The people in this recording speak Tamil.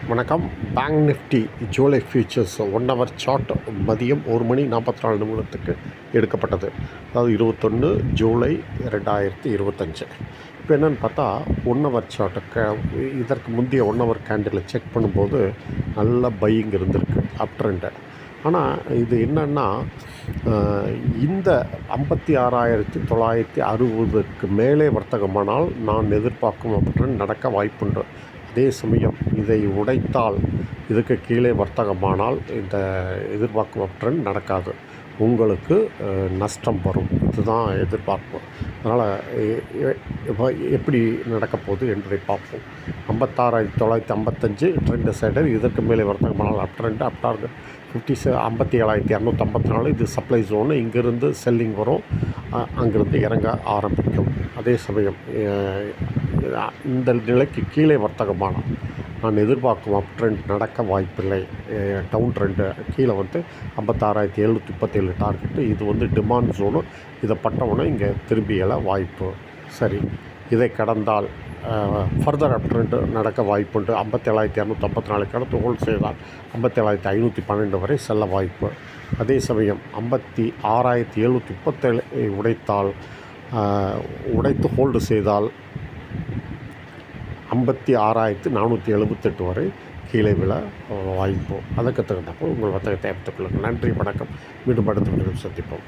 வணக்கம். Bank Nifty July futures 1 hour chart மதியம் 1:44 எடுக்கப்பட்டது. அதாவது 21 ஜூலை 2025. இப்போ என்னென்னு பார்த்தா 1 ஹவர் சார்ட்டுக்கு இதற்கு முந்தைய 1 ஹவர் கேண்டிலை செக் பண்ணும்போது நல்ல பையிங் இருந்திருக்கு, அப் ட்ரெண்டு. ஆனால் இது என்னென்னா இந்த 56,960க்கு மேலே வர்த்தகமானால் நான் எதிர்பார்க்கும் அப்படின்னு நடக்க வாய்ப்புண்டு. அதே சமயம் இதை உடைத்தால் இதுக்கு கீழே வர்த்தகமானால் இந்த எதிர்பார்க்கும் அப்ட்ரெண்ட் நடக்காது, உங்களுக்கு நஷ்டம் வரும். இதுதான் எதிர்பார்ப்பு. அதனால் எப்படி நடக்கப் போகுது என்பதை பார்ப்போம். 56,955 ட்ரெண்ட் சைடர், இதற்கு மேலே வர்த்தகமானால் அப் ட்ரெண்ட், அப் டார்கெட் 57,254. இது சப்ளை ஜோனு. இங்கிருந்து செல்லிங் வரும், அங்கிருந்து இறங்க ஆரம்பிக்கும். அதே சமயம் இந்த நிலைக்கு கீழே வர்த்தகமானால் நான் எதிர்பார்க்கும் அப் ட்ரெண்ட் நடக்க வாய்ப்பில்லை. டவுன் ட்ரெண்டு கீழே 56,737 டார்கெட்டு. இது டிமாண்ட் ஜோனு. இதை பட்டவுடனே இங்கே திரும்பியல வாய்ப்பு. சரி, இதை கடந்தால் ஃபர்தர் அப் ட்ரெண்டு நடக்க வாய்ப்புண்டு. 57,254 கடந்து ஹோல்ட் செய்தால் 57,512 வரை செல்ல வாய்ப்பு. அதே சமயம் 56,737 உடைத்து ஹோல்டு செய்தால் 56,478 வரை கீழே விழ வாய்ப்பு. அதற்கு தகுந்தப்போ உங்கள் வர்த்தகத்தை அமைத்துக் கொள்ளுங்கள். நன்றி, வணக்கம். மீண்டும் அடுத்த வீடியோவில் சந்திப்போம்.